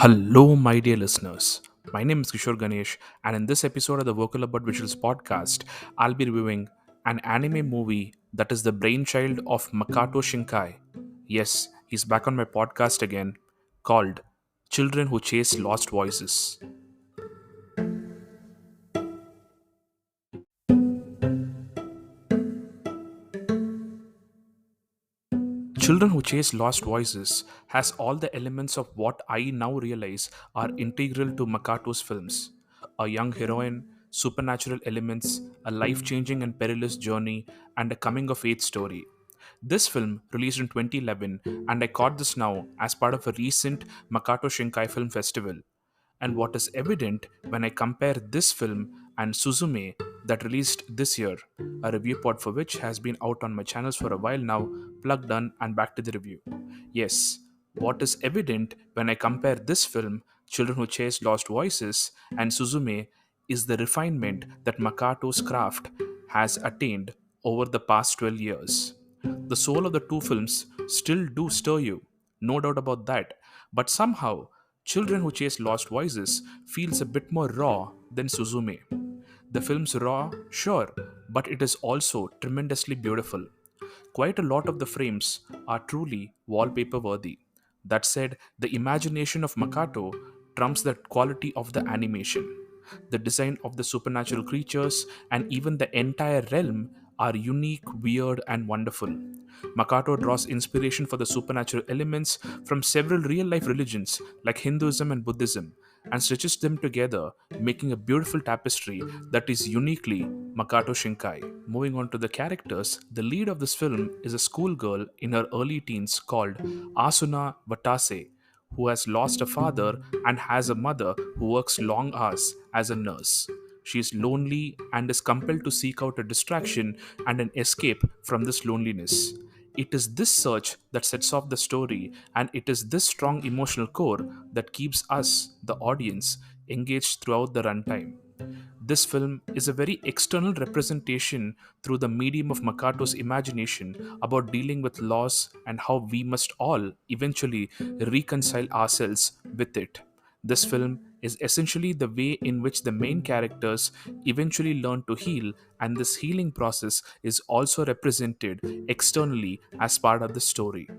Hello, my dear listeners. My name is Kishore Ganesh, and in this episode of the Vocal About Visuals podcast, I'll be reviewing an anime movie that is the brainchild of Makato Shinkai. Yes, he's back on my podcast again, called Children Who Chase Lost Voices. Children Who Chase Lost Voices has all the elements of what I now realize are integral to Makato's films: a young heroine, supernatural elements, a life changing and perilous journey, and a coming of age story. This film, released in 2011, and I caught this now as part of a recent Makato Shinkai Film Festival. And what is evident when I compare this film and Suzume, that released this year, a review pod for which has been out on my channels for a while now, plugged done and back to the review. Yes, what is evident when I compare this film, Children Who Chase Lost Voices, and Suzume is the refinement that Makato's craft has attained over the past 12 years. The soul of the two films still do stir you, no doubt about that, but somehow Children Who Chase Lost Voices feels a bit more raw than Suzume. The film's raw, sure, but it is also tremendously beautiful. Quite a lot of the frames are truly wallpaper worthy. That said, the imagination of Makato trumps the quality of the animation. The design of the supernatural creatures and even the entire realm are unique, weird, and wonderful. Makato draws inspiration for the supernatural elements from several real life religions like Hinduism and Buddhism and stitches them together, making a beautiful tapestry that is uniquely Makato Shinkai. Moving on to the characters, the lead of this film is a schoolgirl in her early teens called Asuna Watase, who has lost a father and has a mother who works long hours as a nurse. She is lonely and is compelled to seek out a distraction and an escape from this loneliness. It is this search that sets off the story, and it is this strong emotional core that keeps us, the audience, engaged throughout the runtime. This film is a very external representation through the medium of Makato's imagination about dealing with loss and how we must all eventually reconcile ourselves with it. This film is essentially the way in which the main characters eventually learn to heal, and this healing process is also represented externally as part of the story.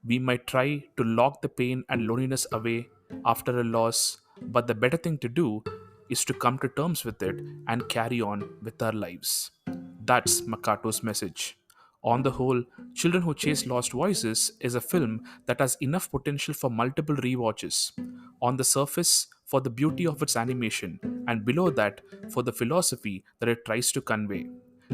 We might try to lock the pain and loneliness away after a loss, but the better thing to do is to come to terms with it and carry on with our lives. That's Makato's message. On the whole, Children Who Chase Lost Voices is a film that has enough potential for multiple rewatches. On the surface, for the beauty of its animation, and below that, for the philosophy that it tries to convey.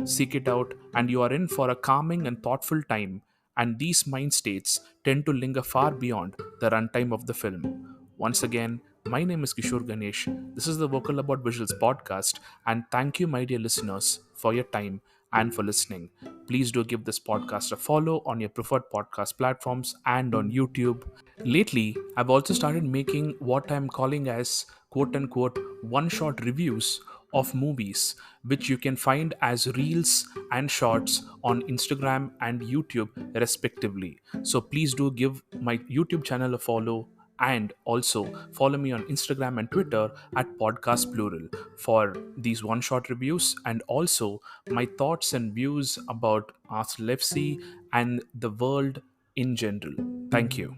Seek it out, and you are in for a calming and thoughtful time, and these mind states tend to linger far beyond the runtime of the film. Once again, my name is Kishore Ganesh. This is the Vocal About Visuals podcast, and thank you, my dear listeners, for your time and for listening. Please do give this podcast a follow on your preferred podcast platforms and on YouTube. Lately, I've also started making what I'm calling as quote unquote one shot reviews of movies, which you can find as reels and shorts on Instagram and YouTube, respectively. So please do give my YouTube channel a follow and also follow me on Instagram and Twitter at Podcast Plural for these one shot reviews and also my thoughts and views about Ask Lefsy and the world in general. Thank you.